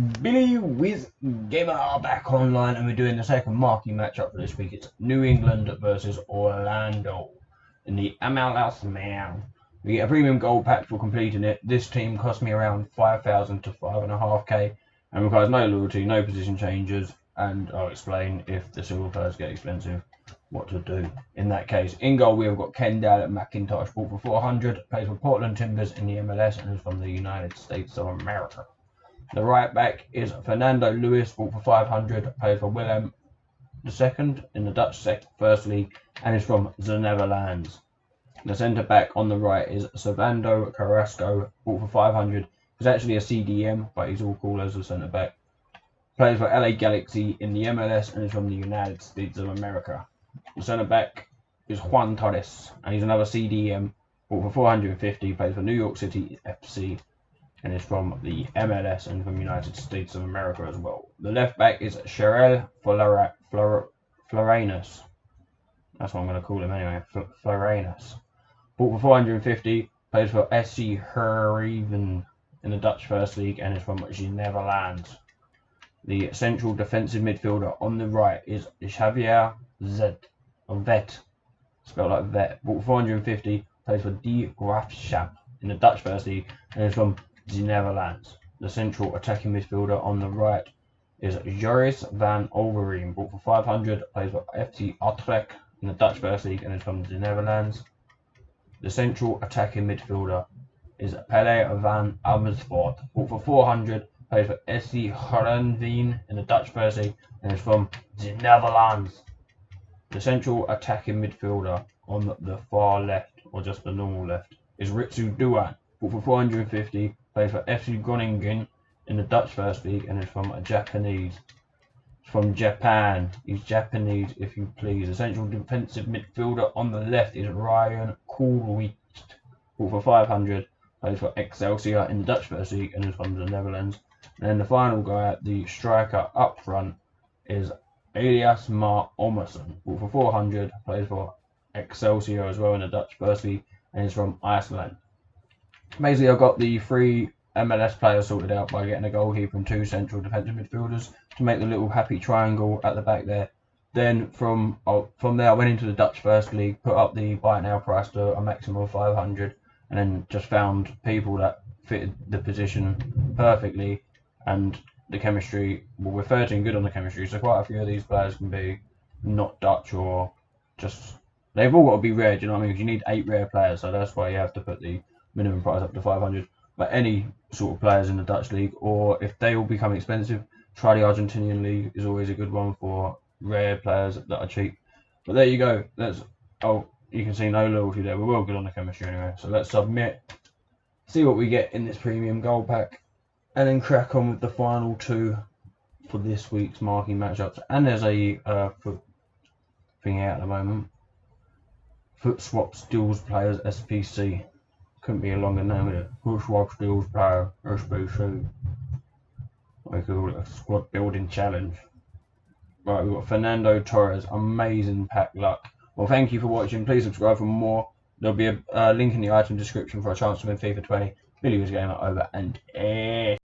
Billy with Gamer back online, and we're doing the second marquee matchup for this week. It's New England versus Orlando in the MLS Man. We get a premium gold pack for completing it. This team cost me around 5,000 to 5.5k and requires no loyalty, no position changes, and I'll explain if the silver players get expensive what to do in that case. In goal we have got Kendall McIntosh, bought for 400, plays for Portland Timbers in the MLS and is from the United States of America. The right back is Fernando Lewis, bought for 500, plays for Willem II in the Dutch First League and is from the Netherlands. The centre back on the right is Servando Carrasco, bought for 500. He's actually a CDM, but he's all cool as a centre back. Plays for LA Galaxy in the MLS and is from the United States of America. The centre back is Juan Torres, and he's another CDM, bought for 450. Plays for New York City FC and is from the MLS and from the United States of America as well. The left back is Sherel Florenus. That's what I'm going to call him anyway, Florenus. Bought for 450, plays for SC Heerenveen in the Dutch First League and is from the Netherlands. The central defensive midfielder on the right is Xavier Vet, spelled like vet. Bought for 450, plays for De Graafschap in the Dutch First League and is from the Netherlands. The central attacking midfielder on the right is Joris van Overeem, bought for 500, plays for FC Utrecht in the Dutch First League and is from the Netherlands. The central attacking midfielder is Pelle van Amersfoort, bought for 400, plays for SC Heerenveen in the Dutch First League and is from the Netherlands. The central attacking midfielder on the far left, or just the normal left, is Ritsu Duan, bought for 450, plays for FC Groningen in the Dutch First League and is from Japan. He's Japanese, if you please. The central defensive midfielder on the left is Ryan Koolwijk, bought for 500, plays for Excelsior in the Dutch First League and is from the Netherlands. And then the final guy, the striker up front, is Elias Mar Omerson, bought for 400, plays for Excelsior as well in the Dutch First League and is from Iceland. Basically, I've got the 3 MLS players sorted out by getting a goalkeeper and 2 central defensive midfielders to make the little happy triangle at the back there. Then from there, I went into the Dutch First League, put up the buy it now price to a maximum of 500, and then just found people that fitted the position perfectly and the chemistry. Well, we're 13 good on the chemistry, so quite a few of these players can be not Dutch or just they've all got to be rare. Do you know what I mean? Because you need 8 rare players, so that's why you have to put the minimum price up to 500. But any sort of players in the Dutch league, or if they all become expensive, try the Argentinian league is always a good one for rare players that are cheap. But there you go. You can see no loyalty there. We're well good on the chemistry anyway. So let's submit, see what we get in this premium gold pack, and then crack on with the final 2 for this week's marquee matchups. And there's a FUT thing out at the moment. FUT Swaps Deals Players SBC. Couldn't be a longer name, would it? FUT Swaps Deals Player SBC. We could call it a squad building challenge. Right, we've got Fernando Torres. Amazing pack luck. Well, thank you for watching. Please subscribe for more. There'll be a link in the item description for a chance to win FIFA 20. Billy was Gamer over and